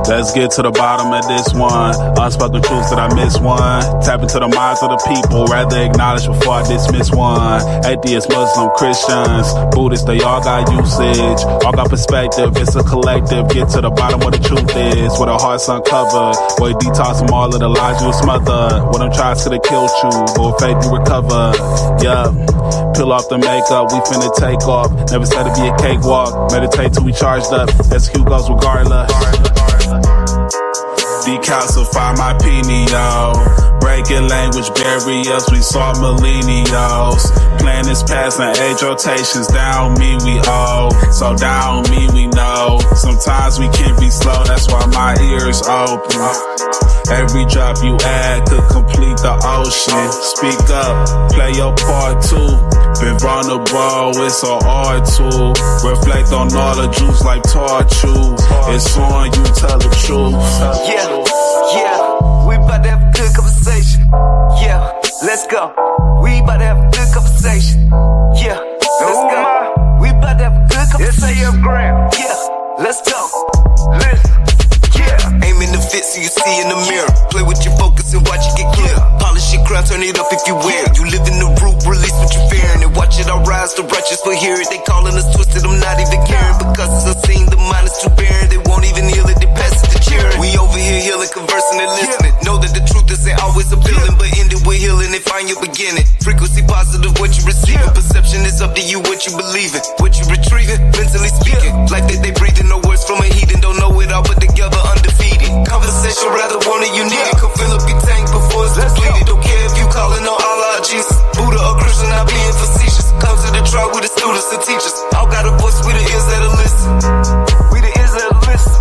Let's get to the bottom of this one. Unspoken truths that I miss one. Tap into the minds of the people, rather acknowledge before I dismiss one. Atheists, Muslim, Christians, Buddhists, they all got usage, all got perspective. It's a collective. Get to the bottom what the truth is, with our hearts uncovered. Boy, detox from all of the lies you smothered. What I'm trying to have killed you, but with faith you recover. Yeah, peel off the makeup, we finna take off. Never said it'd be a cakewalk. Meditate till we charged up. Execute goes regardless. Decalcify my pineal. Breaking language barriers, we saw millennials. Planets passing age rotations, down me we owe. So down me we know. Sometimes we can be slow, that's why my ears open. Every drop you add could complete the ocean. Speak up, play your part too. Been vulnerable, it's an art tool. Reflect on all the juice like torture. It's on you, tell the truth. Yeah, we about to have a good conversation. Yeah, let's go. We about to have a good conversation. Yeah, let's go. We about to have a good conversation. Yeah, let's go. Listen. Yeah, aim in the fit so you see in the mirror. Play with your focus and watch it get clear. Polish your crown, turn it up if you wear it. You live in the root, release what you're fearing. And watch it all rise, the righteous will hear it. They calling us twisted, I'm not even caring. Because it's unseen, the mind is too barren. They won't even heal it, they pass it to cheering. We over here healing, conversing and listening. Know that the truth isn't always appealing, but end it with healing and find your beginning. Frequency positive, what you receiving. Perception is up to you, what you believing. What you retrieving, mentally speaking. Life that they breathing, no words from a heathen. Don't know it all, but together undefeated. Conversation rather want it, you need it. Come fill up your tank before it's depleted. Don't care if you calling on Allah, Jesus, Buddha or Christian, not being facetious. Come to the tribe with the students and teachers. All got a voice, we the ears that'll listen. We the ears that'll listen.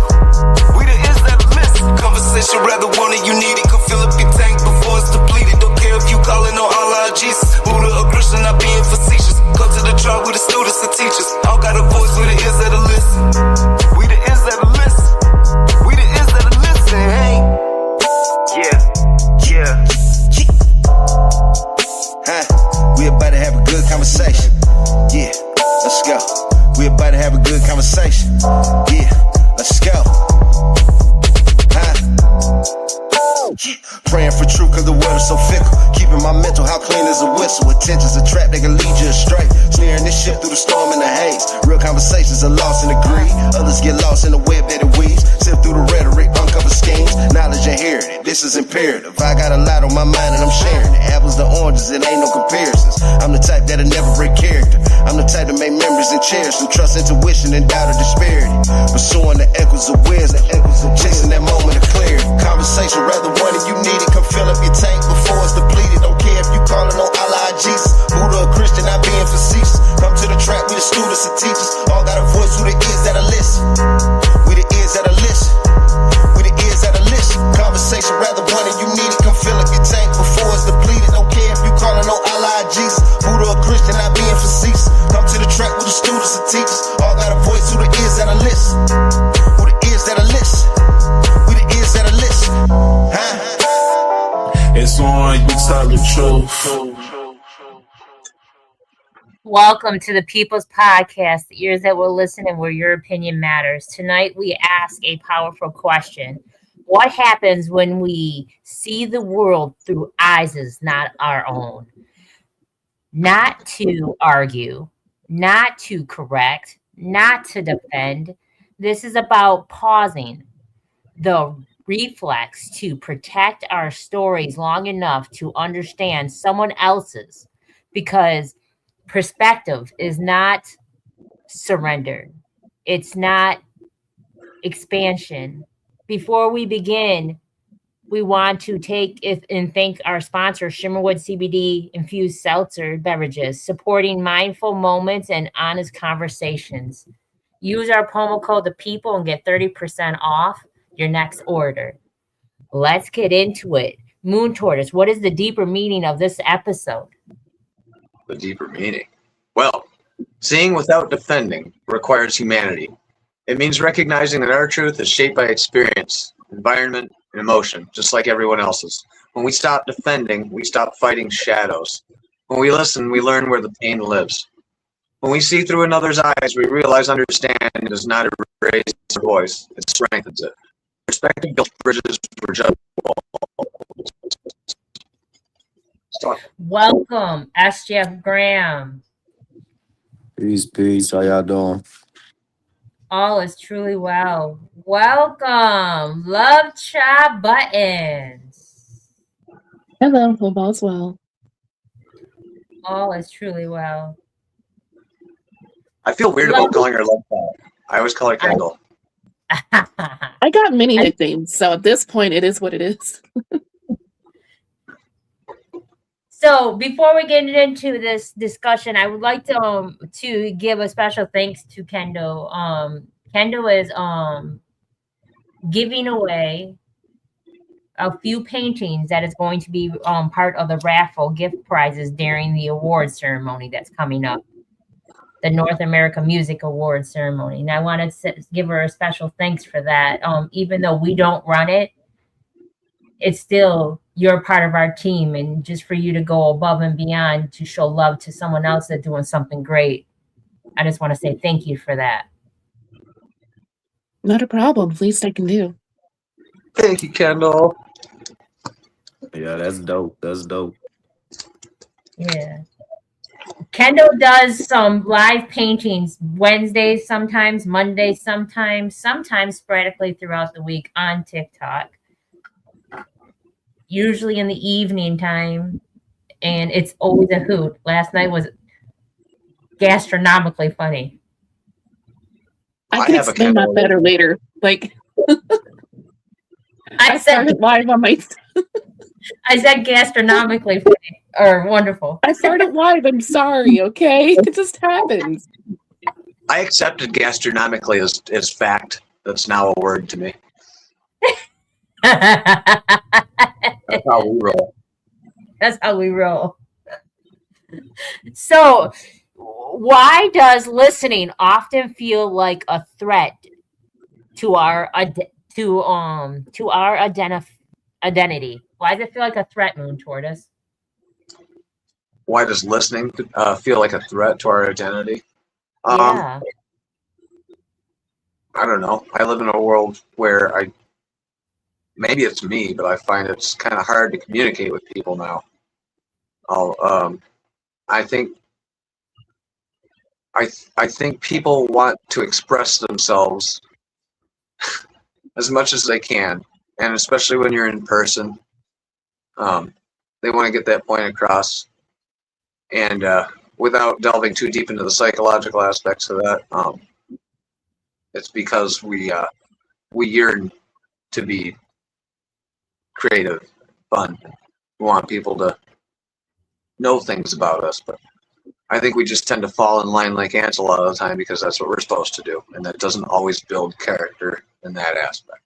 We the ears that'll listen. Conversation rather want it, you need it. Come fill up your tank before it's depleted. Don't care if you calling on Allah, Jesus, Buddha or Christian, not being facetious. Come to the tribe with the students and teachers. All got a voice, we the ears that'll listen. We the ears that'll listen. We the ears that'll listen, hey. Yeah. We about to have a good conversation. Yeah, let's go. We about to have a good conversation. Yeah, let's go. Praying for truth cause the world is so fickle. Keeping my mental how clean as a whistle. Attention's a trap, they can lead you astray. Sneering this shit through the storm and the haze. Real conversations are lost in the greed. Others get lost in the web that it weaves. Sift through the rhetoric, uncover schemes. Knowledge inherited, this is imperative. I got a lot on my mind and I'm sharing it. Apples to oranges, it ain't no comparisons. I'm the type that'll never break character. I'm the type to make memories and cherish them. Trust intuition and doubt of disparity. Pursuing the echoes of wisdom. Chasing that moment of clarity. Conversation rather one and you need it. Come fill up your tank before it's depleted. Don't care if you calling on Allah, Jesus, Buddha or Christian, not being facetious. Come to the track with the students and teachers. All got a voice, who the ears that'll listen. We the ears that'll listen. We the ears that'll listen. Conversation rather one and you need it. Come fill up your tank before it's depleted. Don't care if you calling on Allah, Jesus, Buddha or Christian, not being facetious. Come to the track with the students and teachers. All got a voice, who the ears that'll listen. Who the ears that'll listen. We the ears that'll listen. It's on you, tell the truth. Welcome to the People's Podcast, the ears that will listen and where your opinion matters. Tonight we ask a powerful question. What happens when we see the world through eyes not our own? Not to argue, not to correct, not to defend. This is about pausing the reflex to protect our stories long enough to understand someone else's, because perspective is not surrender. It's not expansion. Before we begin, we want to take and thank our sponsor, Shimmerwood CBD infused seltzer beverages, supporting mindful moments and honest conversations. Use our promo code The People and get 30% off your next order. Let's get into it. Moon Tortoise, what is the deeper meaning of this episode? The deeper meaning? Well, seeing without defending requires humanity. It means recognizing that our truth is shaped by experience, environment, and emotion, just like everyone else's. When we stop defending, we stop fighting shadows. When we listen, we learn where the pain lives. When we see through another's eyes, we realize understanding does not erase our voice, it strengthens it. There's respective bridges were just Welcome, SJF Graham. Peace. How y'all doing? All is truly well. Welcome, Love Chat Buttons. Hello, hope all's well. All is truly well. I feel weird about calling her Love Chat. I always call her Kendall. I got many nicknames, so at this point, it is what it is. So before we get into this discussion, I would like to give a special thanks to Kendall. Kendall is giving away a few paintings that is going to be part of the raffle gift prizes during the award ceremony that's coming up, the North America Music Awards ceremony. And I wanted to give her a special thanks for that. Even though we don't run it, it's still, you're part of our team, and just for you to go above and beyond to show love to someone else that's doing something great, I just want to say thank you for that. Not a problem. Least I can do. Thank you, Kendall. Yeah, that's dope. Yeah. Kendall does some live paintings Wednesdays sometimes, Mondays sometimes sporadically throughout the week on TikTok. Usually in the evening time, and it's always a hoot. Last night was gastronomically funny. I can explain that better later. Like, I started live on my. I said gastronomically funny or wonderful. I started live. I'm sorry. Okay, it just happens. I accepted gastronomically as fact. That's now a word to me. That's how we roll. That's how we roll. So, why does listening often feel like a threat to our identity? Why does it feel like a threat, Moon Tortoise? Why does listening feel like a threat to our identity? Yeah. I don't know. I live in a world where maybe it's me, but I find it's kind of hard to communicate with people now. I think people want to express themselves as much as they can, and especially when you're in person, they want to get that point across. And without delving too deep into the psychological aspects of that, it's because we yearn to be creative, fun. We want people to know things about us, but I think we just tend to fall in line like ants a lot of the time because that's what we're supposed to do, and that doesn't always build character in that aspect.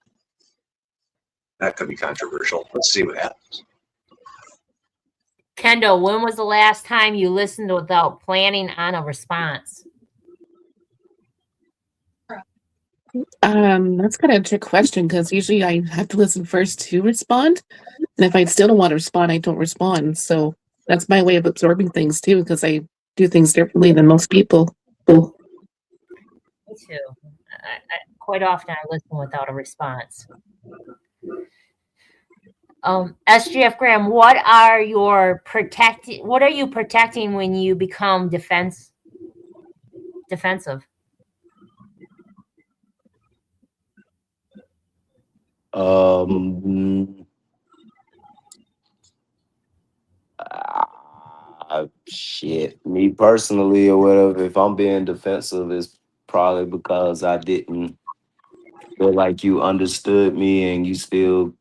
That could be controversial. Let's see what happens. Kendall, when was the last time you listened without planning on a response? That's kind of a trick question because usually I have to listen first to respond, and if I still don't want to respond, I don't respond. So that's my way of absorbing things too, because I do things differently than most people. Me too. Quite often I listen without a response. SGF Graham, what are you protecting when you become defensive? Shit, me personally or whatever, if I'm being defensive, it's probably because I didn't feel like you understood me and you still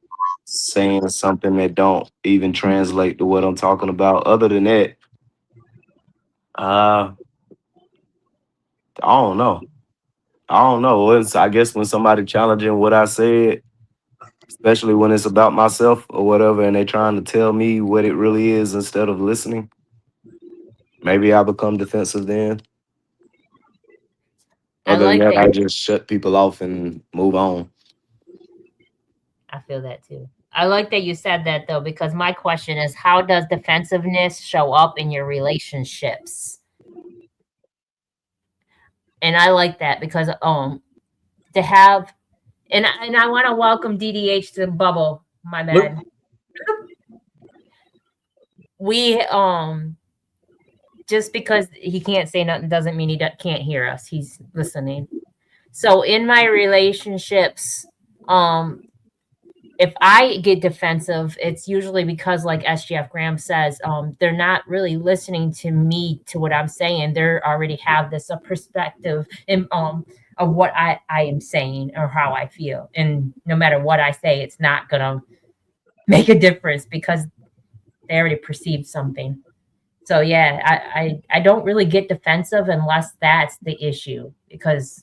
saying something that don't even translate to what I'm talking about. Other than that, I don't know. I guess when somebody challenging what I said, especially when it's about myself or whatever, and they trying to tell me what it really is instead of listening, maybe I become defensive then. Other than that, I just shut people off and move on. I feel that too. I like that you said that though, because my question is, how does defensiveness show up in your relationships? And I like that because to have And I want to welcome DDH to Bubble. My bad. We just because he can't say nothing doesn't mean he can't hear us. He's listening. So in my relationships, if I get defensive, it's usually because, like SGF Graham says, they're not really listening to me, to what I'm saying. They already have this perspective of what I am saying or how I feel. And no matter what I say, it's not going to make a difference because they already perceived something. So yeah, I don't really get defensive unless that's the issue, because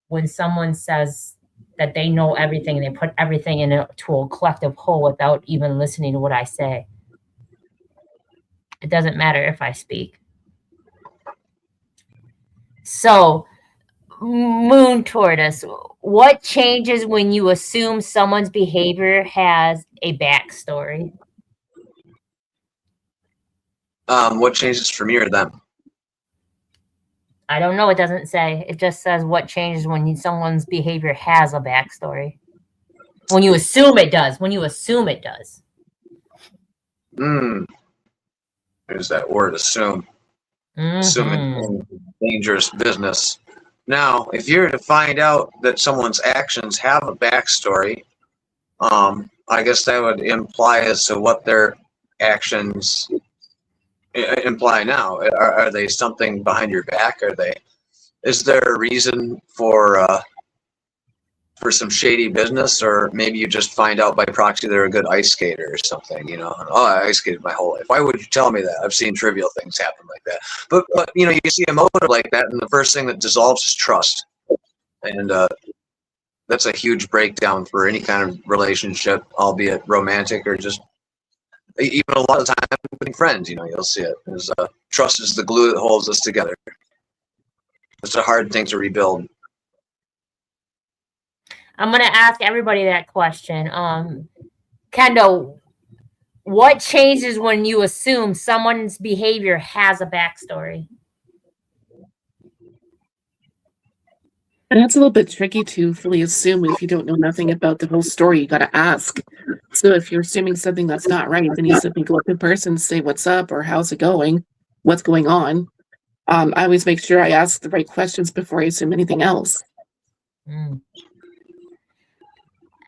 when someone says that they know everything and they put everything into a collective whole without even listening to what I say, it doesn't matter if I speak. So, Moon Tortoise, what changes when you assume someone's behavior has a backstory? What changes for me or them? I don't know. It doesn't say. It just says what changes when someone's behavior has a backstory. When you assume it does. When you assume it does. There's that word, assume. Assuming dangerous business. Now, if you're to find out that someone's actions have a backstory, I guess that would imply as to what their actions imply now. Are they something behind your back? Is there a reason for some shady business, or maybe you just find out by proxy they're a good ice skater or something, Oh, I ice skated my whole life. Why would you tell me that? I've seen trivial things happen like that. But you see a motive like that, and the first thing that dissolves is trust. And that's a huge breakdown for any kind of relationship, albeit romantic or just even a lot of time with friends. You'll see it. Trust is the glue that holds us together. It's a hard thing to rebuild. I'm going to ask everybody that question. Kendall, what changes when you assume someone's behavior has a backstory? And that's a little bit tricky to fully assume if you don't know nothing about the whole story. You got to ask. So if you're assuming something that's not right, then you simply go up in person, say what's up or how's it going, what's going on. I always make sure I ask the right questions before I assume anything else.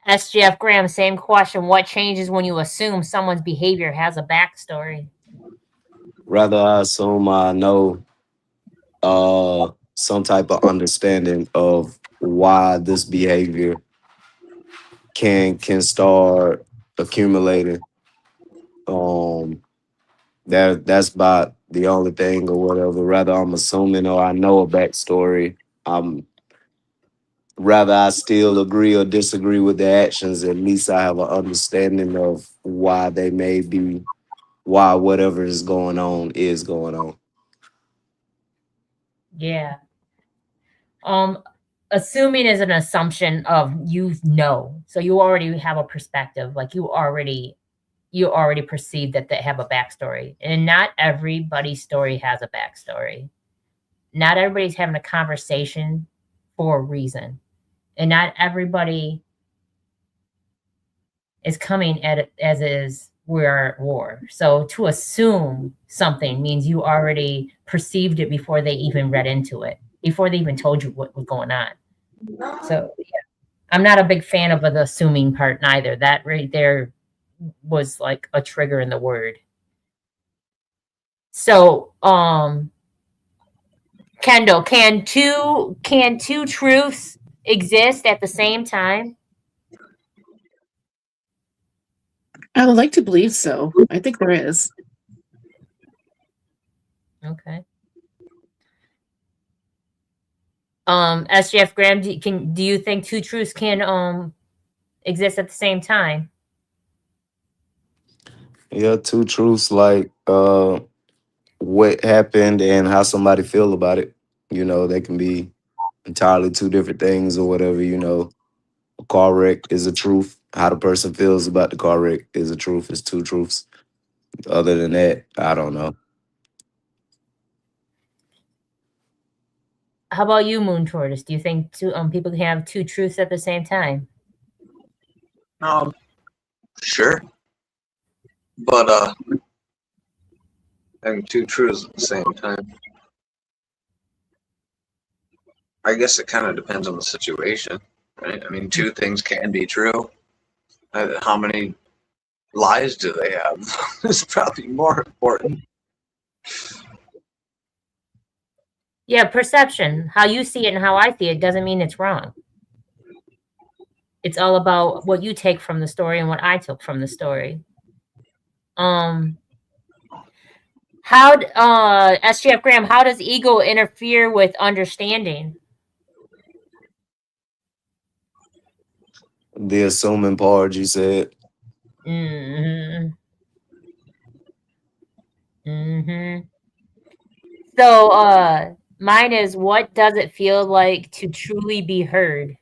SGF Graham, same question. What changes when you assume someone's behavior has a backstory? Rather, I assume I know some type of understanding of why this behavior can start accumulating. That's about the only thing or whatever. Rather, I'm assuming or I know a backstory. Rather I still agree or disagree with the actions, at least I have an understanding of why they may be, why whatever is going on is going on. Yeah. Assuming is an assumption of so you already have a perspective, like you already perceive that they have a backstory, and not everybody's story has a backstory. Not everybody's having a conversation for a reason, and not everybody is coming at it as is we're at war. So to assume something means you already perceived it before they even read into it, before they even told you what was going on. So yeah, I'm not a big fan of the assuming part neither. That right there was like a trigger in the word. So, Kendall, can two truths exist at the same time? I would like to believe so. I think there is. Okay. SGF Graham, do you think two truths can exist at the same time? Yeah, two truths, like what happened and how somebody feel about it. They can be entirely two different things or whatever. A car wreck is a truth. How the person feels about the car wreck is a truth. It's two truths. Other than that, I don't know. How about you, Moon Tortoise? Do you think people can have two truths at the same time? Sure. But having two truths at the same time. I guess it kind of depends on the situation, right? I mean, two things can be true. How many lies do they have? Is probably more important. Yeah, perception. How you see it and how I see it doesn't mean it's wrong. It's all about what you take from the story and what I took from the story. SGF Graham, how does ego interfere with understanding? The assuming part you said. Mm-hmm. Mm-hmm. So, mine is, what does it feel like to truly be heard?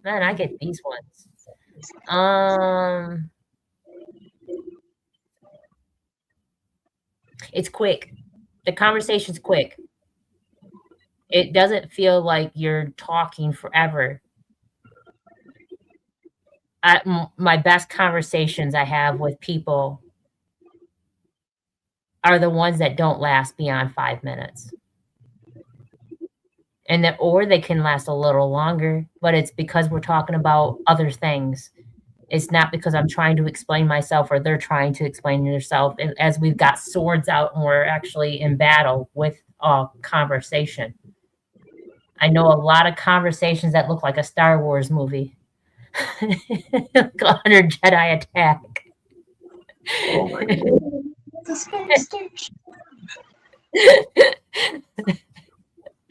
Man, I get these ones. It's quick. The conversation's quick. It doesn't feel like you're talking forever. My best conversations I have with people are the ones that don't last beyond 5 minutes. Or they can last a little longer, but it's because we're talking about other things. It's not because I'm trying to explain myself or they're trying to explain themselves, as we've got swords out and we're actually in battle with a conversation. I know a lot of conversations that look like a Star Wars movie. 100 Jedi attack. Oh my God.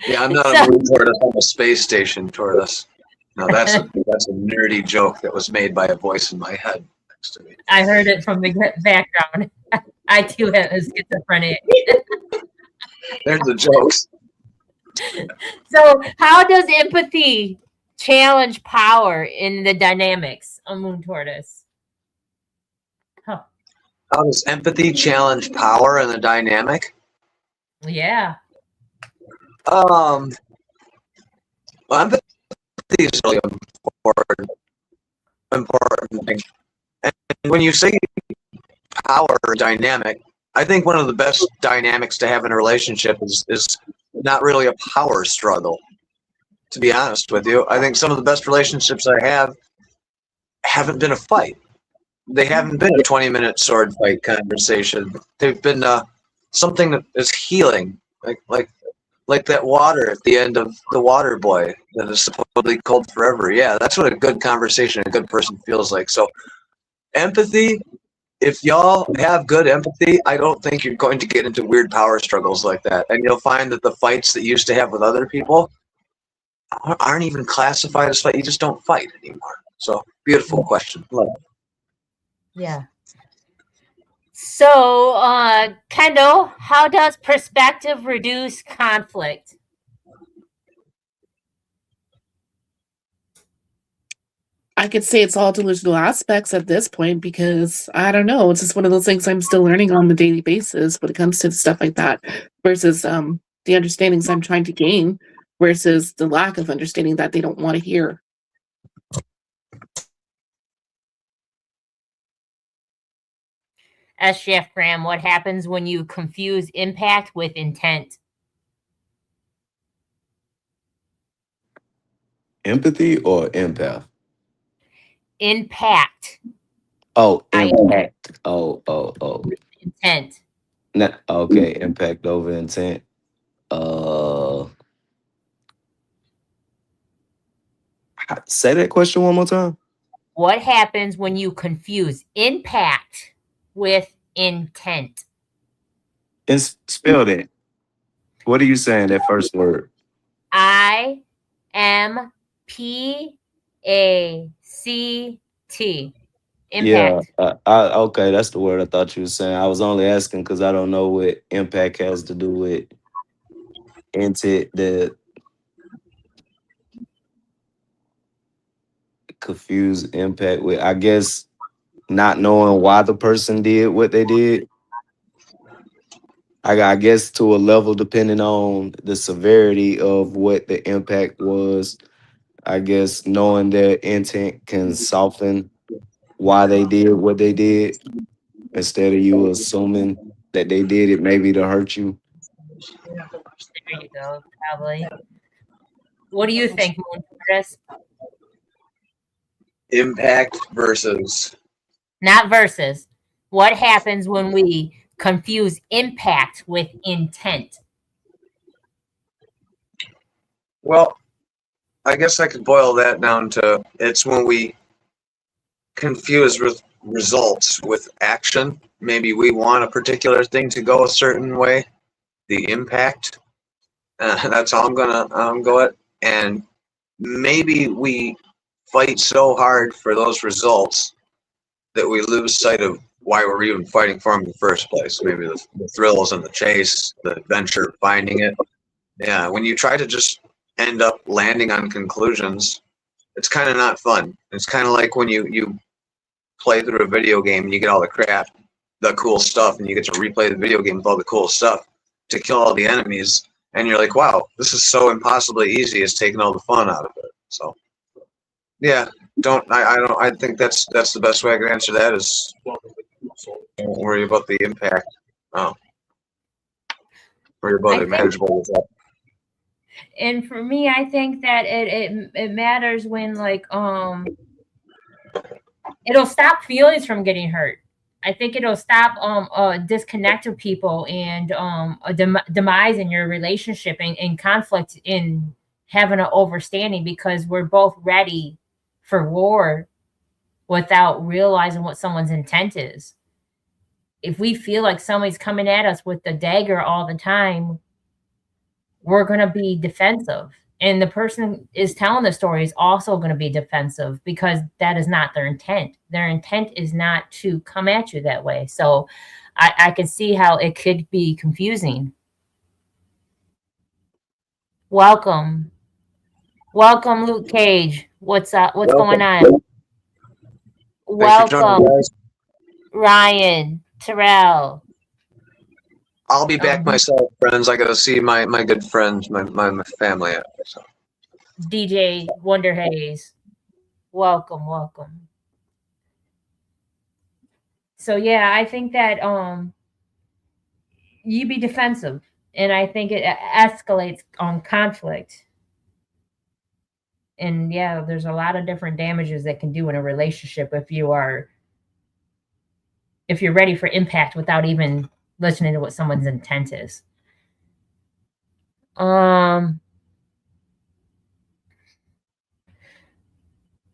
Yeah, I'm not a moon tortoise. I'm a space station tortoise. No, that's a nerdy joke that was made by a voice in my head next to me. I heard it from the background. I too have schizophrenia. There's the jokes. So, how does empathy challenge power in the dynamics of Moon Tortoise? How does empathy challenge power in the dynamic? Yeah. Well, empathy is really important thing. And when you say power dynamic, I think one of the best dynamics to have in a relationship is not really a power struggle. To be honest with you, I think some of the best relationships I haven't been a fight. They haven't been a 20-minute sword fight conversation. They've been something that is healing, like that water at the end of The Water Boy that is supposedly cold forever. Yeah, that's what a good conversation, a good person feels like. So empathy, if y'all have good empathy, I don't think you're going to get into weird power struggles like that. And you'll find that the fights that you used to have with other people aren't even classified as fight. You just don't fight anymore. So beautiful question. Love it. Yeah. So, Kendall, how does perspective reduce conflict? I could say it's all delusional aspects at this point because I don't know. It's just one of those things I'm still learning on a daily basis when it comes to stuff like that versus the understandings I'm trying to gain versus the lack of understanding that they don't want to hear. SGF Graham, what happens when you confuse impact with intent? Empathy or empath? Impact. Oh, impact. Oh. Intent. Okay, impact over intent. Say that question one more time. What happens when you confuse impact with intent? And spell that. What are you saying, that first word? IMPACT. Yeah, Impact. okay, that's the word I thought you were saying. I was only asking because I don't know what impact has to do with intent, the confused impact with, I guess, not knowing why the person did what they did. I guess to a level depending on the severity of what the impact was. I guess knowing their intent can soften why they did what they did instead of you assuming that they did it maybe to hurt you. There you go. Probably. What do you think, Moon Tortoise? Impact versus. Not versus. What happens when we confuse impact with intent? Well, I guess I could boil that down to it's when we confuse results with action. Maybe we want a particular thing to go a certain way, the impact. That's how I'm gonna go it. And maybe we fight so hard for those results that we lose sight of why we're even fighting for them in the first place. Maybe the thrills and the chase, the adventure, finding it. Yeah, when you try to just end up landing on conclusions, it's kind of not fun. It's kind of like when you play through a video game and you get all the crap, the cool stuff, and you get to replay the video game with all the cool stuff to kill all the enemies, and you're like, wow, this is so impossibly easy. It's taking all the fun out of it. So, yeah, I think that's the best way I can answer that is don't worry about the impact. Oh, worry about I a think, manageable result. and for me, I think that it matters when like it'll stop feelings from getting hurt. I think it'll stop disconnect with people and a demise in your relationship and conflict in having an overstanding because we're both ready for war without realizing what someone's intent is. If we feel like somebody's coming at us with the dagger all the time, we're going to be defensive. And the person is telling the story is also going to be defensive because that is not their intent. Their intent is not to come at you that way. So I can see how it could be confusing. Welcome. Welcome, Luke Cage. What's up? What's going on? Thanks for joining, Welcome, guys. Ryan, Terrell. I'll be back myself, friends. I gotta see my good friends, my family. So. DJ Wonder Haze. Welcome, welcome. So yeah, I think that you be defensive, and I think it escalates conflict. And yeah, there's a lot of different damages that can do in a relationship if you're ready for impact without even listening to what someone's intent is.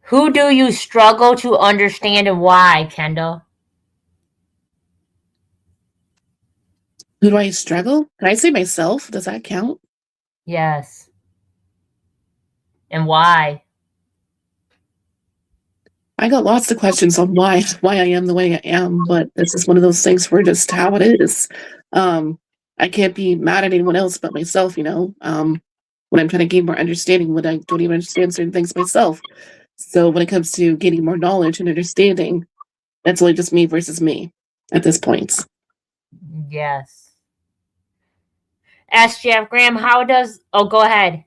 Who do you struggle to understand and why, Kendall? Who do I struggle? Can I say myself? Does that count? Yes. And why? I got lots of questions on why I am the way I am, but this is one of those things where just how it is. I can't be mad at anyone else but myself, you know. When I'm trying to gain more understanding, when I don't even understand certain things myself. So when it comes to gaining more knowledge and understanding, that's only just me versus me at this point. Yes. Ask Jeff Graham, how does go ahead.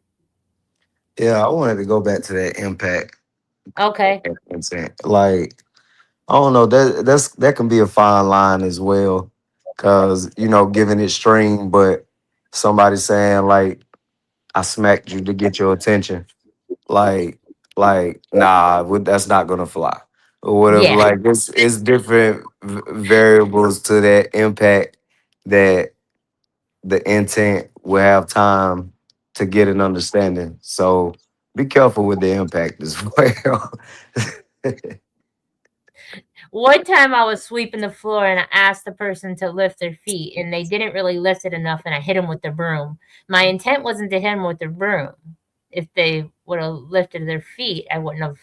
Yeah, I wanted to go back to that impact. Okay. Like, I don't know, that can be a fine line as well. Cause, giving it string, but somebody saying like I smacked you to get your attention. Like, nah, that's not gonna fly. Or whatever. Yeah. Like it's different variables to that impact that the intent will have time to get an understanding. So be careful with the impact as well. One time I was sweeping the floor and I asked the person to lift their feet and they didn't really lift it enough and I hit them with the broom. My intent wasn't to hit them with the broom. If they would have lifted their feet, I wouldn't have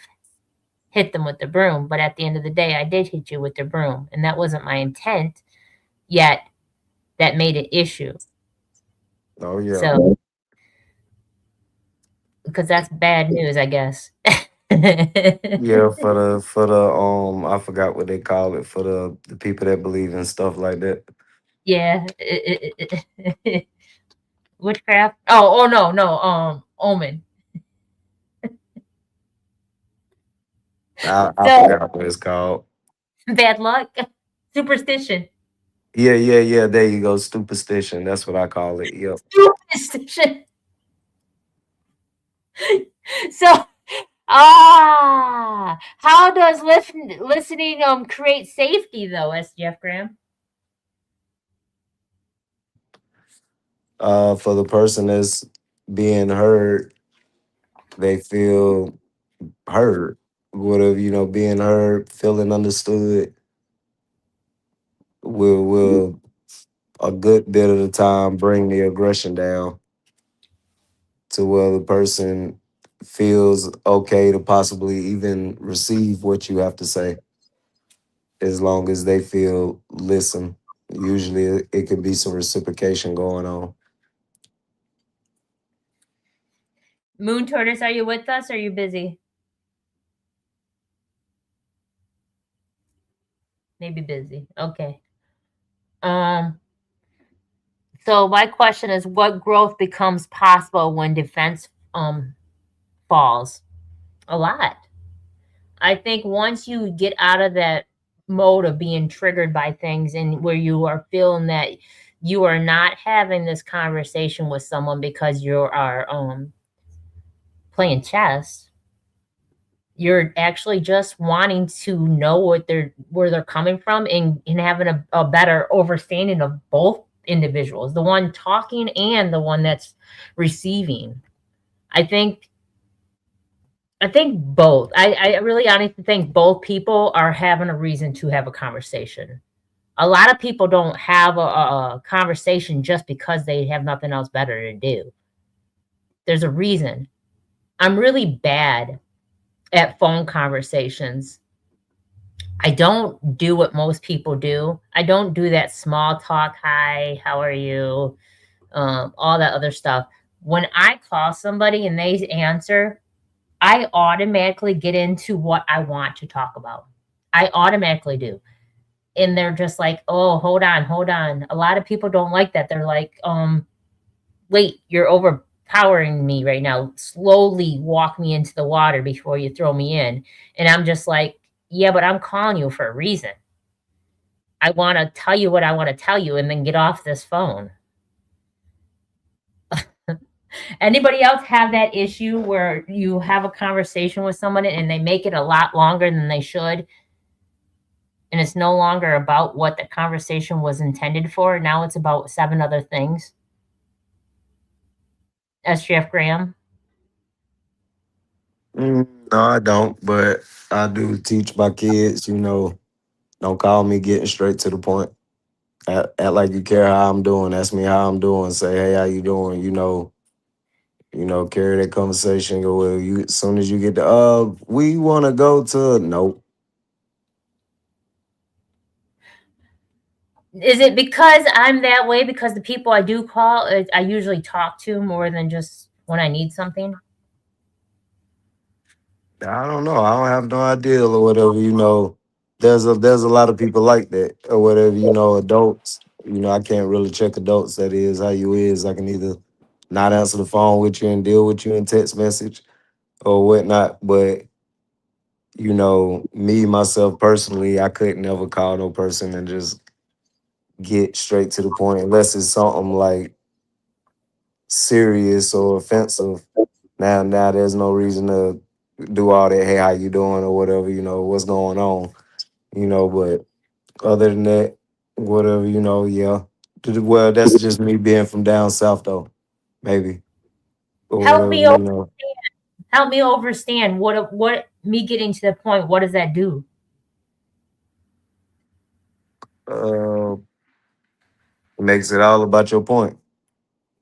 hit them with the broom. But at the end of the day, I did hit you with the broom. And that wasn't my intent, yet that made an issue. Oh yeah. So, because that's bad news, I guess. Yeah, for the I forgot what they call it, for the people that believe in stuff like that. Yeah. Witchcraft. Oh, no, no. Omen. I So forgot what it's called. bad luck, superstition, Yeah. There you go. Superstition. That's what I call it. Yep. superstition. So, how does listening create safety though? As Jeff Graham. For the person that's being heard, they feel heard. Whatever, being heard, feeling understood will a good bit of the time bring the aggression down to where the person feels okay to possibly even receive what you have to say, as long as they feel listen. Usually it could be some reciprocation going on. Moon Tortoise, are you with us? Or are you busy? Maybe busy. Okay. Um. So my question is, what growth becomes possible when defense falls? A lot. I think once you get out of that mode of being triggered by things and where you are feeling that you are not having this conversation with someone because you are playing chess, you're actually just wanting to know where they're coming from and having a better understanding of both individuals, the one talking and the one that's receiving. I think I think both. I really honestly think both people are having a reason to have a conversation. A lot of people don't have a conversation just because they have nothing else better to do. There's a reason. I'm really bad at phone conversations. I don't do what most people do. I don't do that small talk, hi, how are you? All that other stuff. When I call somebody and they answer, I automatically get into what I want to talk about. I automatically do. And they're just like, "Oh, hold on, hold on." A lot of people don't like that. They're like, "Wait, you're overpowering me right now. Slowly walk me into the water before you throw me in." And I'm just like, "Yeah, but I'm calling you for a reason. I want to tell you what I want to tell you and then get off this phone." Anybody else have that issue where you have a conversation with someone and they make it a lot longer than they should? And it's no longer about what the conversation was intended for. Now it's about seven other things. SGF Graham. No, I don't, but I do teach my kids, don't call me getting straight to the point. Act like you care how I'm doing. Ask me how I'm doing. Say, hey, how you doing? Carry that conversation. Go, well, you as soon as you get we wanna go to nope. Is it because I'm that way? Because the people I do call, I usually talk to more than just when I need something. I don't know. I don't have no idea or whatever. There's a lot of people like that or whatever. Adults. I can't really check adults. That is how you is. I can either not answer the phone with you and deal with you in text message or whatnot. But me myself personally, I couldn't ever call no person and just get straight to the point unless it's something like serious or offensive. Now there's no reason to do all that. Hey, how you doing or whatever? What's going on? But other than that, whatever, yeah. Well, that's just me being from down south, though. Maybe or Help whatever, me, help me understand what me getting to the point. What does that do? uh, makes it all about your point.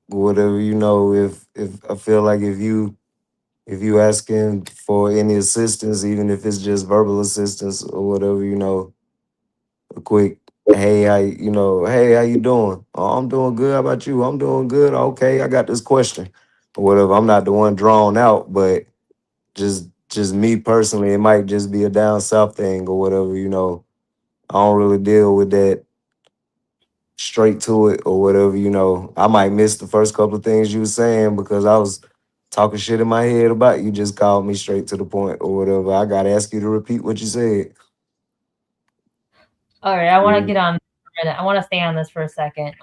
Whatever, if I feel like if you asking for any assistance, even if it's just verbal assistance or whatever, a quick, hey, hey, how you doing? Oh, I'm doing good. How about you? I'm doing good. Okay, I got this question or whatever. I'm not the one drawn out, but just me personally, it might just be a down south thing or whatever. I don't really deal with that straight to it or whatever, I might miss the first couple of things you were saying because I was talking shit in my head about you. Just called me straight to the point or whatever. I gotta ask you to repeat what you said. All right, I want to get on. I want to stay on this for a second.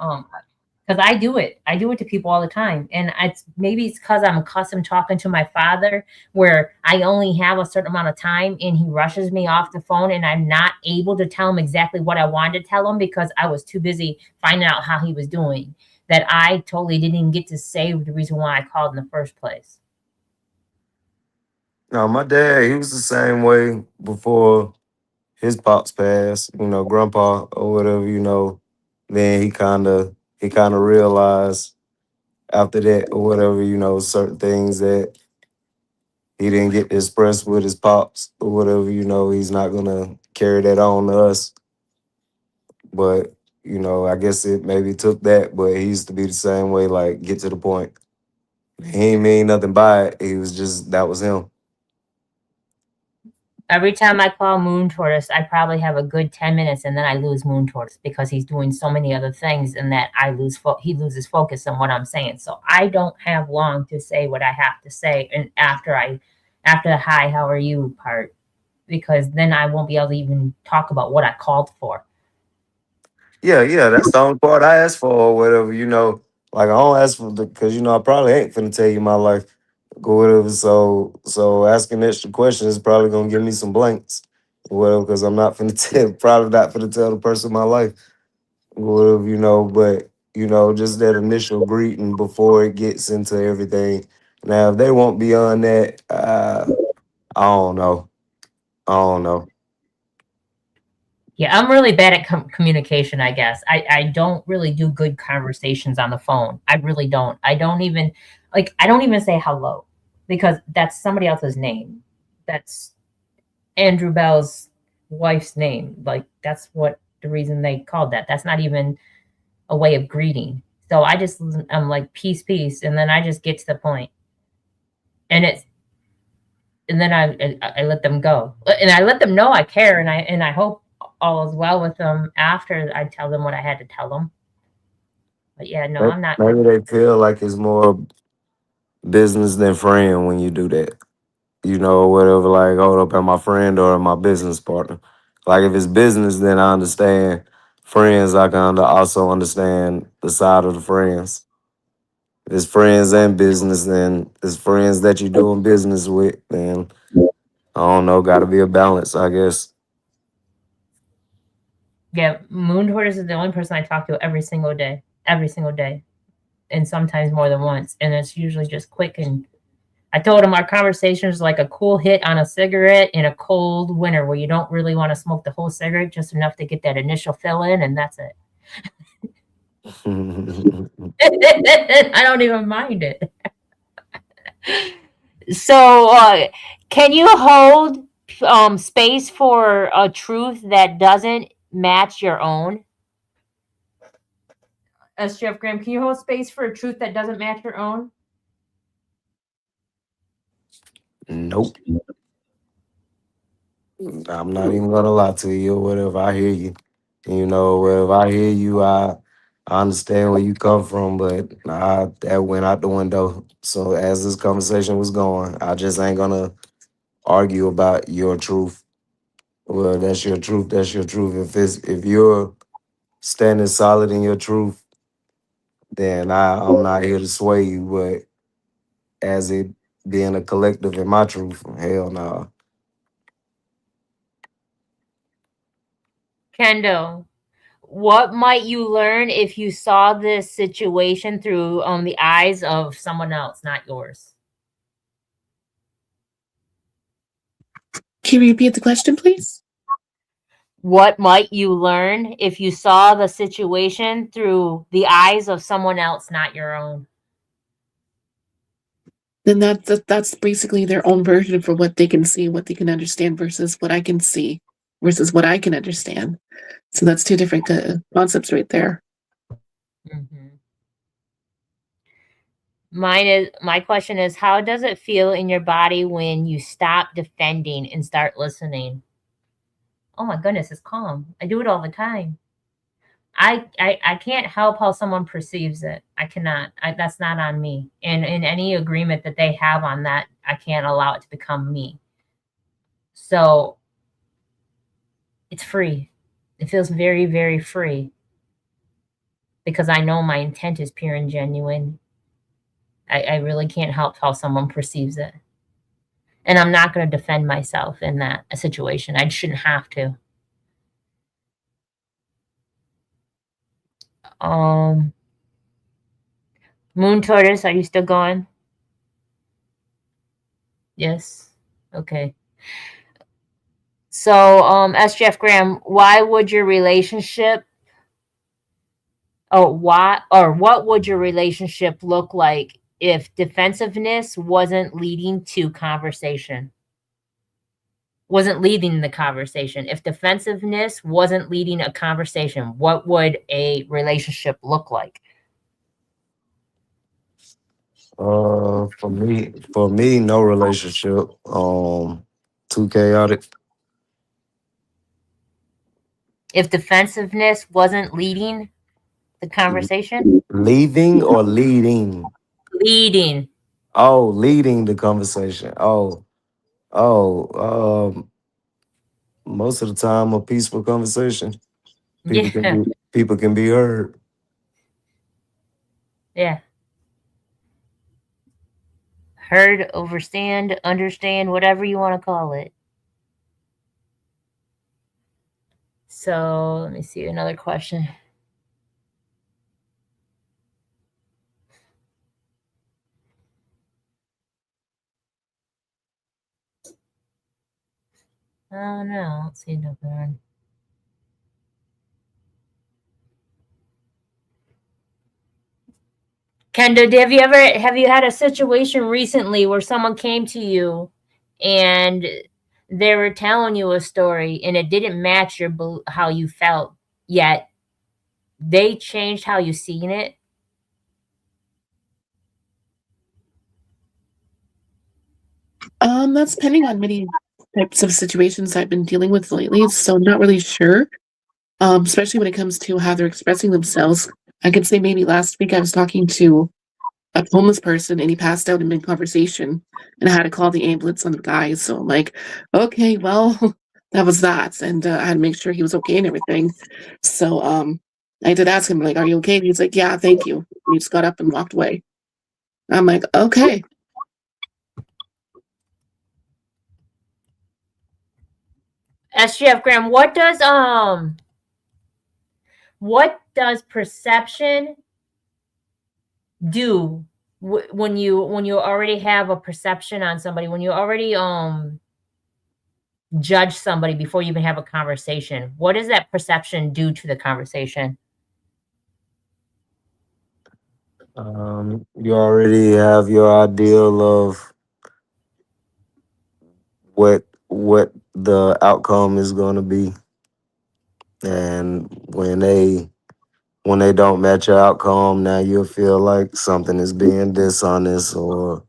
Because I do it. I do it to people all the time, and maybe it's because I'm accustomed talking to my father, where I only have a certain amount of time, and he rushes me off the phone, and I'm not able to tell him exactly what I wanted to tell him because I was too busy finding out how he was doing. That I totally didn't even get to say the reason why I called in the first place. No, my dad, he was the same way before his pops passed, grandpa or whatever, then he kinda realized after that or whatever, certain things that he didn't get to express with his pops or whatever, he's not gonna carry that on to us. But, I guess it maybe took that, but he used to be the same way, like get to the point. He ain't mean nothing by it. He was just that was him. Every time I call Moon Tortoise, I probably have a good 10 minutes and then I lose Moon Tortoise because he's doing so many other things and that he loses focus on what I'm saying. So I don't have long to say what I have to say. And after the hi, how are you part, because then I won't be able to even talk about what I called for. Yeah, that's the only part I asked for or whatever, Like I don't ask for because I probably ain't finna tell you my life or whatever. So asking extra questions is probably gonna give me some blanks or whatever because I'm not finna probably not finna tell the person my life or whatever, but just that initial greeting before it gets into everything. Now if they won't beyond that, I don't know. I don't know. Yeah, I'm really bad at communication, I guess. I don't really do good conversations on the phone. I really don't. I don't even say hello because that's somebody else's name. That's Andrew Bell's wife's name. Like that's what the reason they called that. That's not even a way of greeting. So I'm like peace, peace, and then I just get to the point. And then I let them go, and I let them know I care, and I hope all is well with them after I tell them what I had to tell them. But yeah, no, I'm not. Maybe they feel like it's more business than friend when you do that. Whatever, like, hold up, am my friend or my business partner? Like, if it's business, then I understand. Friends, I can also understand the side of the friends. If it's friends and business, then it's friends that you're doing business with, then I don't know, got to be a balance, I guess. Yeah, Moon Tortoise is the only person I talk to every single day, and sometimes more than once, and it's usually just quick. And I told him our conversation is like a cool hit on a cigarette in a cold winter where you don't really want to smoke the whole cigarette, just enough to get that initial fill in, and that's it. I don't even mind it. So, can you hold space for a truth that doesn't match your own? As Chef Graham, can you hold space for a truth that doesn't match your own? Nope. I'm not even gonna lie to you or whatever. I hear you. Wherever I hear you, I understand where you come from, but that went out the window. So as this conversation was going, I just ain't gonna argue about your truth. Well, that's your truth. That's your truth. If you're standing solid in your truth, then I'm not here to sway you. But as it being a collective in my truth, hell no. Kendall, what might you learn if you saw this situation through the eyes of someone else, not yours? Can you repeat the question, please? What might you learn if you saw the situation through the eyes of someone else, not your own? Then that's basically their own version for what they can see, what they can understand versus what I can see versus what I can understand. So that's two different concepts right there. Mm-hmm. My question is, how does it feel in your body when you stop defending and start listening? Oh my goodness, it's calm. I do it all the time. I can't help how someone perceives it. I cannot. That's not on me. And in any agreement that they have on that, I can't allow it to become me. So it's free. It feels very, very free because I know my intent is pure and genuine. I really can't help how someone perceives it. And I'm not going to defend myself in that situation. I shouldn't have to. Moon Tortoise, are you still going? Yes. Okay. So, SGF Graham, why would your relationship what would your relationship look like if defensiveness wasn't leading to conversation? Wasn't leading the conversation. If defensiveness wasn't leading a conversation, what would a relationship look like? For me, no relationship. Too chaotic. If defensiveness wasn't leading the conversation? Leaving or leading? Leading. Oh, leading the conversation. Oh. Most of the time, a peaceful conversation. People can Yeah. be heard. Yeah. Heard, overstand, understand, whatever you want to call it. So let me see another question. Oh no, let's see another one. Kendo, have you had a situation recently where someone came to you and they were telling you a story and it didn't match how you felt, yet they changed how you seen it? That's depending on many types of situations I've been dealing with lately, so I'm not really sure. Especially when it comes to how they're expressing themselves. I could say maybe last week I was talking to a homeless person and he passed out in mid conversation and I had to call the ambulance on the guy. So I'm like, okay, well, that was that. And I had to make sure he was okay and everything. So I did ask him, like, are you okay? And he's like, yeah, thank you. And he just got up and walked away. I'm like, okay. SGF Graham, what does perception do when you already have a perception on somebody, when you already judge somebody before you even have a conversation? What does that perception do to the conversation? You already have your ideal of what the outcome is going to be, and when they don't match your outcome, now you'll feel like something is being dishonest or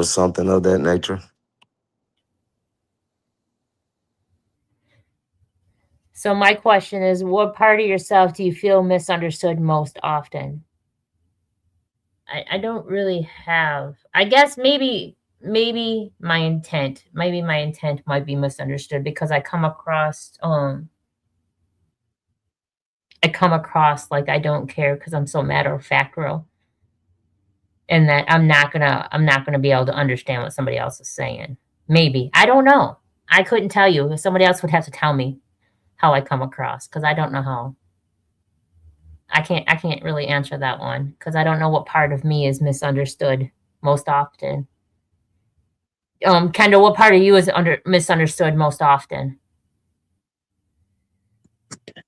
something of that nature. So my question is, what part of yourself do you feel misunderstood most often? I don't really have. I guess maybe my intent. Maybe my intent might be misunderstood because I come across like I don't care because I'm so matter of factual, and that I'm not gonna be able to understand what somebody else is saying. Maybe. I don't know. I couldn't tell you. Somebody else would have to tell me how I come across because I don't know how. I can't really answer that one because I don't know what part of me is misunderstood most often. Kendall, what part of you is misunderstood most often?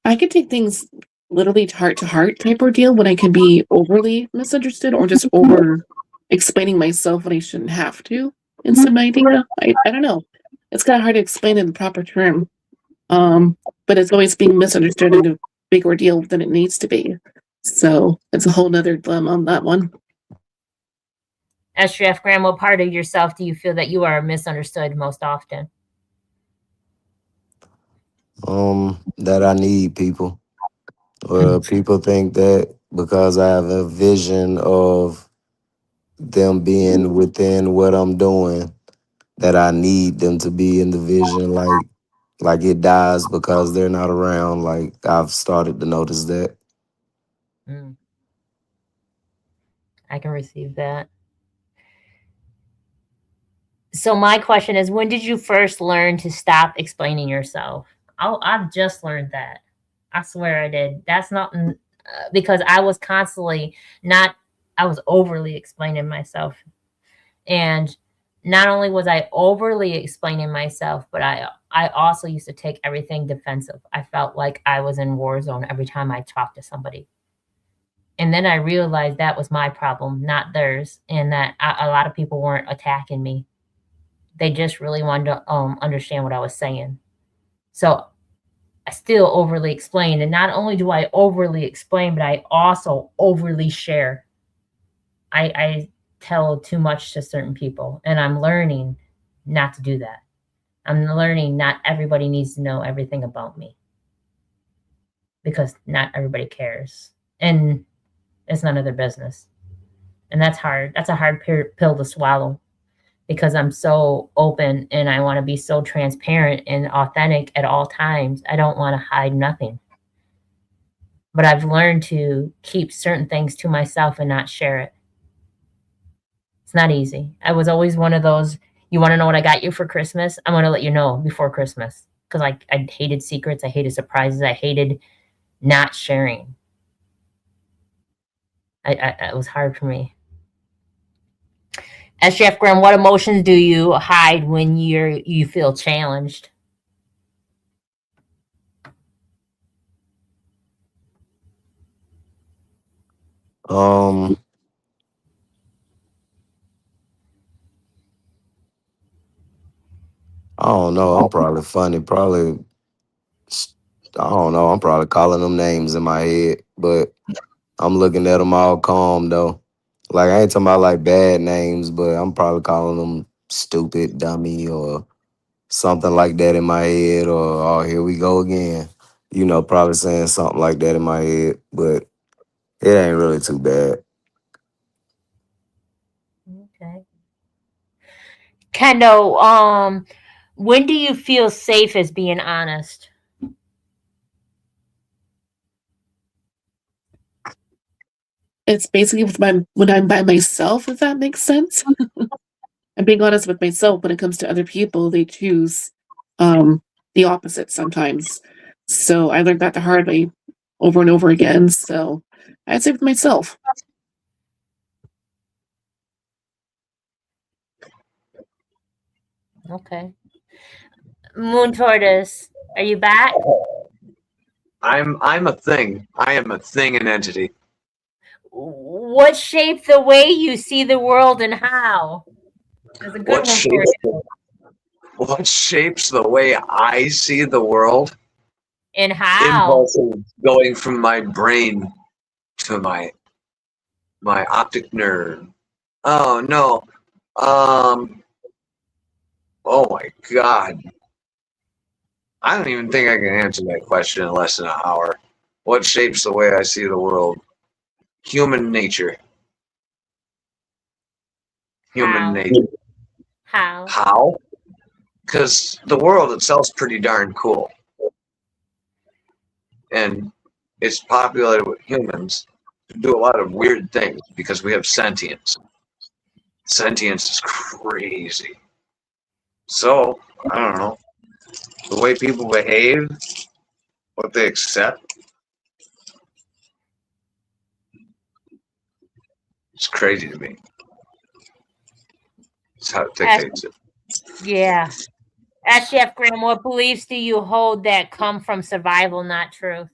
I could take things literally to heart type ordeal when I can be overly misunderstood or just over explaining myself when I shouldn't have to in some idea. I don't know. It's kind of hard to explain in the proper term. But it's always being misunderstood in a big ordeal than it needs to be. So it's a whole nother dilemma on that one. SGF Graham, what part of yourself do you feel that you are misunderstood most often? That I need people. Well, people think that because I have a vision of them being within what I'm doing, that I need them to be in the vision. Like it dies because they're not around. Like I've started to notice that. Mm, I can receive that. So my question is, when did you first learn to stop explaining yourself? Oh, I've just learned that. I swear I did. That's not because I was constantly not. I was overly explaining myself, and not only was I overly explaining myself, but I also used to take everything defensive. I felt like I was in war zone every time I talked to somebody. And then I realized that was my problem, not theirs, and that a lot of people weren't attacking me. They just really wanted to understand what I was saying. So I still overly explain. And not only do I overly explain, but I also overly share. I tell too much to certain people, and I'm learning not to do that. I'm learning not everybody needs to know everything about me because not everybody cares. And it's none of their business. And that's hard. That's a hard pill to swallow because I'm so open and I want to be so transparent and authentic at all times. I don't want to hide nothing. But I've learned to keep certain things to myself and not share it. It's not easy. I was always one of those, you want to know what I got you for Christmas? I'm going to let you know before Christmas. Because I hated secrets. I hated surprises. I hated not sharing. It was hard for me. As Jeff Graham, what emotions do you hide when you feel challenged? Um, I don't know. I'm probably funny. Probably I don't know. I'm probably calling them names in my head, but I'm looking at them all calm though. Like I ain't talking about like bad names, but I'm probably calling them stupid, dummy, or something like that in my head, or oh here we go again. Probably saying something like that in my head, but it ain't really too bad. Okay. Kendo, when do you feel safe as being honest? It's basically when I'm by myself, if that makes sense. I'm being honest with myself. When it comes to other people, they choose the opposite sometimes. So I learned that the hard way over and over again. So I'd say with myself. Okay. Moon Tortoise, are you back? I'm a thing. I am a thing, an entity. What shaped the way you see the world and how? That's a good What one for shapes you. what shapes the way I see the world? And how? Impulses going from my brain to my optic nerve. Oh no. Um. Oh my God. I don't even think I can answer that question in less than an hour. What shapes the way I see the world? Human nature. Human How? nature. How? How? Because the world itself's pretty darn cool. And it's populated with humans who do a lot of weird things because we have sentience. Sentience is crazy. So, I don't know. The way people behave, what they accept, it's crazy to me. It's how it Ask, dictates it. yeah. Ask Jeff Graham, what beliefs do you hold that come from survival, not truth?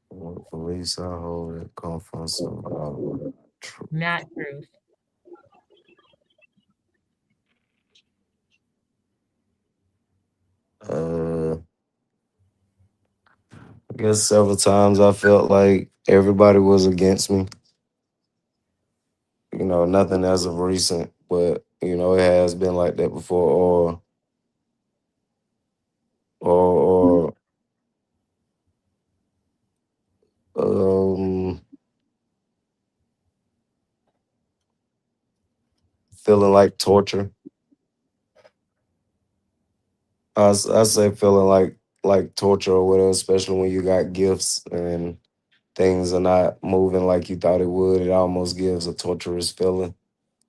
What beliefs I hold that come from survival. True. Not truth. I guess several times I felt like everybody was against me. Nothing as of recent, but it has been like that before. Or feeling like torture. I say feeling like torture or whatever, especially when you got gifts and things are not moving like you thought it would. It almost gives a torturous feeling.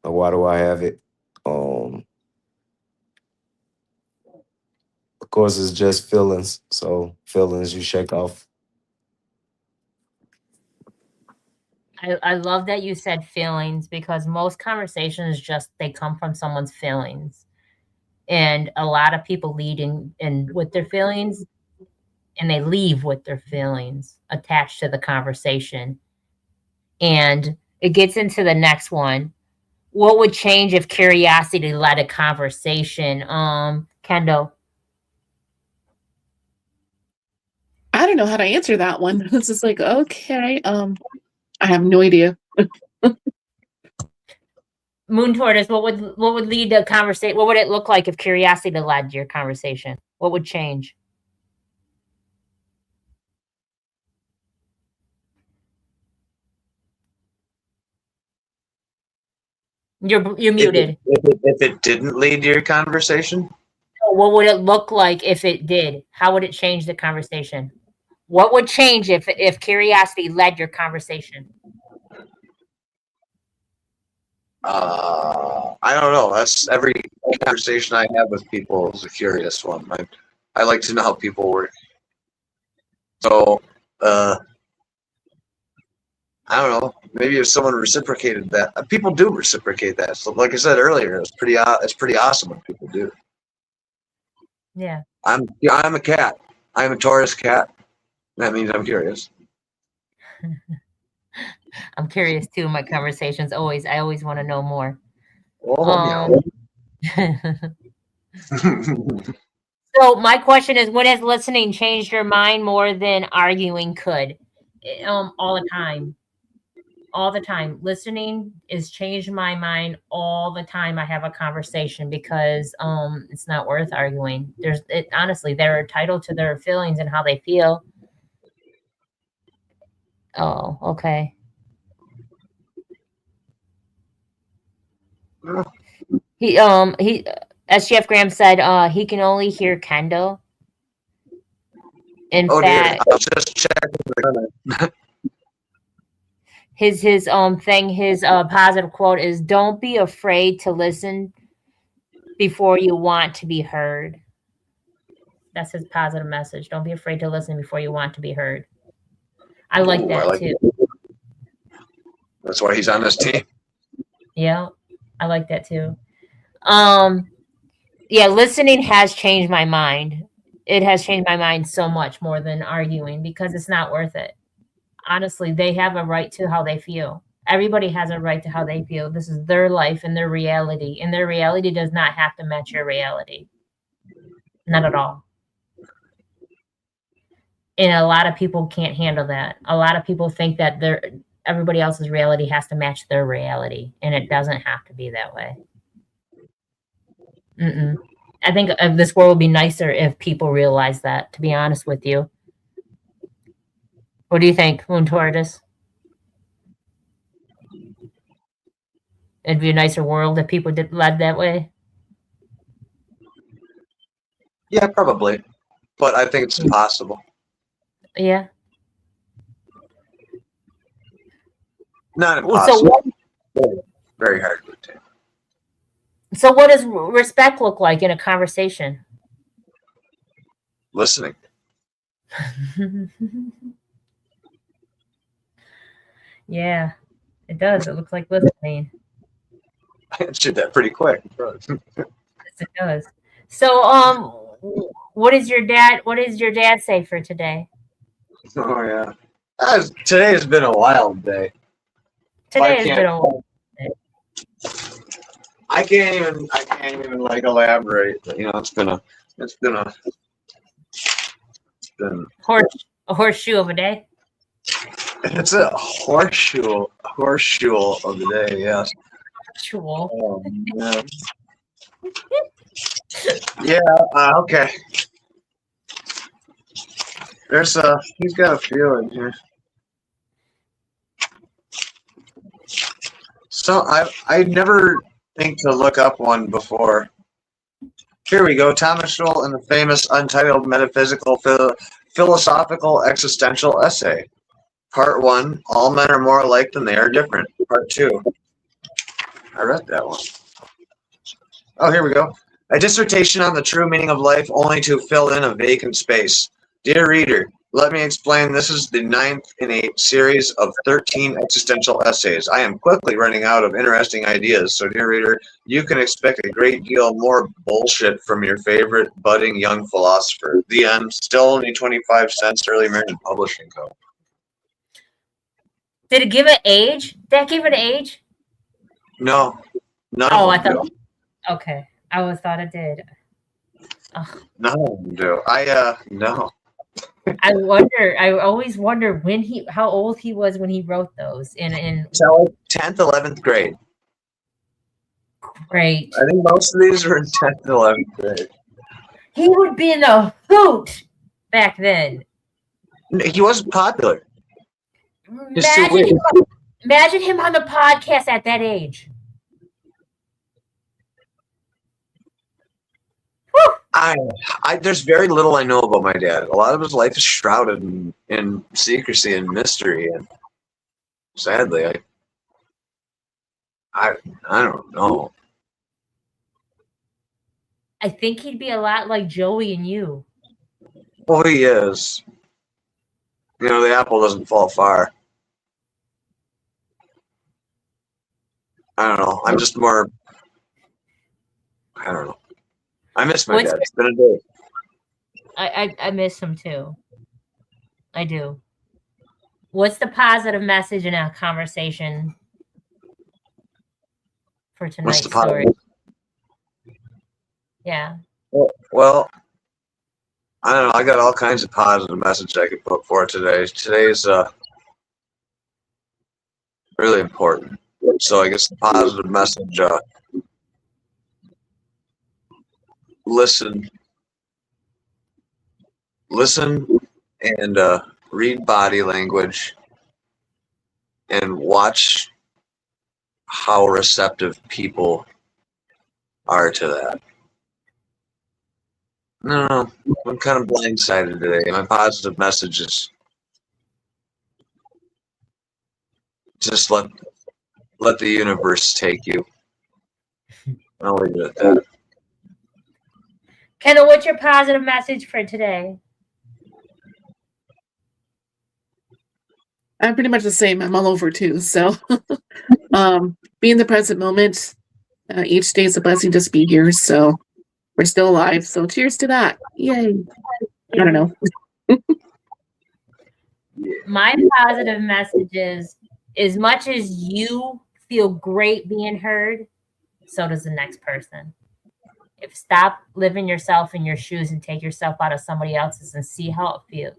Like, why do I have it? Um, of course, it's just feelings. So feelings you shake off. I love that you said feelings because most conversations just they come from someone's feelings. And a lot of people lead in with their feelings and they leave with their feelings attached to the conversation. And it gets into the next one. What would change if curiosity led a conversation? Kendall. I don't know how to answer that one. It's just like, okay, I have no idea. Moon Tortoise, what would lead to conversation? What would it look like if curiosity led your conversation? What would change? You're muted. If it didn't lead to your conversation, What would it look like if it did? How would it change the conversation? What would change if curiosity led your conversation? I don't know. That's every conversation I have with people is a curious one. I like to know how people work. So, I don't know. Maybe if someone reciprocated that, people do reciprocate that. So, like I said earlier, it's pretty awesome when people do. Yeah. I'm a cat. I'm a Taurus cat. That means I'm curious. I'm curious too. My conversations I always want to know more. Oh, So my question is, when has listening changed your mind more than arguing could? All the time. All the time. Listening has changed my mind all the time I have a conversation because it's not worth arguing. Honestly, they're entitled to their feelings and how they feel. Oh, okay. He as Chef Graham said, he can only hear Kendall. In fact, dear. I'll just check. his positive quote is, "Don't be afraid to listen before you want to be heard." That's his positive message. Don't be afraid to listen before you want to be heard. I like that too. That's why he's on this team. Yeah, I like that too. Yeah, listening has changed my mind. It has changed my mind so much more than arguing because it's not worth it. Honestly, they have a right to how they feel. Everybody has a right to how they feel. This is their life and their reality, and their reality does not have to match your reality. Not at all. And a lot of people can't handle that. A lot of people think that everybody else's reality has to match their reality, and it doesn't have to be that way. I think this world would be nicer if people realize that, to be honest with you. What do you think, Moon Tortoise? It'd be a nicer world if people led that way? Yeah, probably. But I think it's impossible. Yeah. Not impossible. Very hard to attain. So what does respect look like in a conversation? Listening. Yeah, it does. It looks like listening. I answered that pretty quick. Yes, it does. So, what does your dad say for today? Oh yeah. Today has been a wild day. Today has been a wild day. I can't even like elaborate. It's been a horseshoe of a day. It's a horseshoe of the day. Yes. Horseshoe. Yeah. Okay. He's got a feeling here. So I never think to look up one before. Here we go. Thomas Sowell in the famous Untitled Metaphysical Philosophical Existential Essay. Part 1, All Men Are More Alike Than They Are Different. Part 2. I read that one. Oh, here we go. A dissertation on the true meaning of life only to fill in a vacant space. Dear reader, let me explain. This is the 9th in a series of 13 existential essays. I am quickly running out of interesting ideas, so dear reader, you can expect a great deal more bullshit from your favorite budding young philosopher. The end. Still only 25 cents, Early American Publishing Co. Did it give an age? Did that give an age? No. None Oh, I of them thought. do. Okay, I thought it did. Ugh. None of them do. No. I always wonder how old he was when he wrote those. So 10th, 11th grade. Great. I think most of these were in 10th, 11th grade. He would be in a hoot back then. He wasn't popular. He's too weird. Imagine him on the podcast at that age. There's very little I know about my dad. A lot of his life is shrouded in secrecy and mystery, and sadly, I don't know. I think he'd be a lot like Joey and you. Well, he is. You know, the apple doesn't fall far. I don't know. I'm just more. I don't know. I miss my dad. It's been a day. I miss him too. I do. What's the positive message in a conversation for tonight's story? Yeah. Well, I don't know. I got all kinds of positive message I could put for today. Today's really important. So I guess the positive message, listen and read body language and watch how receptive people are to that. No, I'm kind of blindsided today. My positive message is just let the universe take you. I'll leave it at that. Kendall, what's your positive message for today? I'm pretty much the same. I'm all over too. So be in the present moment. Each day is a blessing just to be here. So we're still alive. So cheers to that. Yay. I don't know. My positive message is, as much as you feel great being heard, so does the next person. Stop living yourself in your shoes and take yourself out of somebody else's and see how it feels.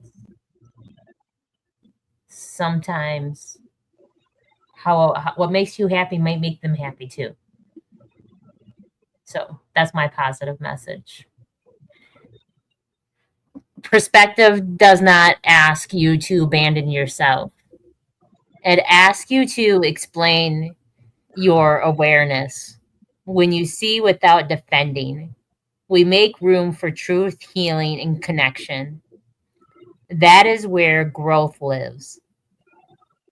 Sometimes what makes you happy might make them happy too. So that's my positive message. Perspective does not ask you to abandon yourself. It asks you to explain your awareness. When you see without defending, we make room for truth, healing, and connection. That is where growth lives.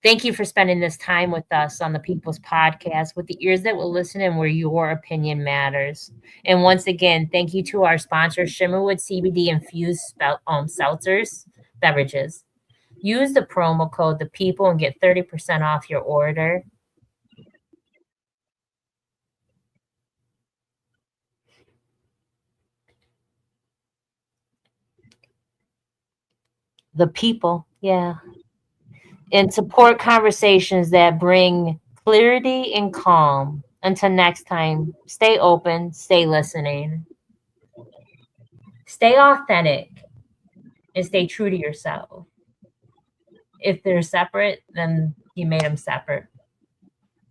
Thank you for spending this time with us on the People's Podcast, with the ears that will listen and where your opinion matters. And once again, thank you to our sponsor, Shimmerwood CBD Infused Seltzers Beverages. Use the promo code ThePeople and get 30% off your order. The people, yeah. And support conversations that bring clarity and calm. Until next time, stay open, stay listening. Stay authentic and stay true to yourself. If they're separate, then you made them separate.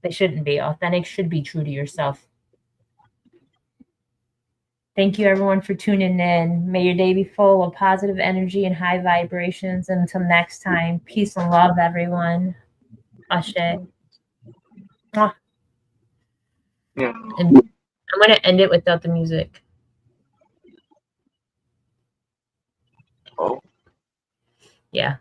They shouldn't be. Authentic should be true to yourself. Thank you, everyone, for tuning in. May your day be full of positive energy and high vibrations. Until next time, peace and love, everyone. Ashe. Mwah. Yeah. And I'm going to end it without the music. Oh. Yeah.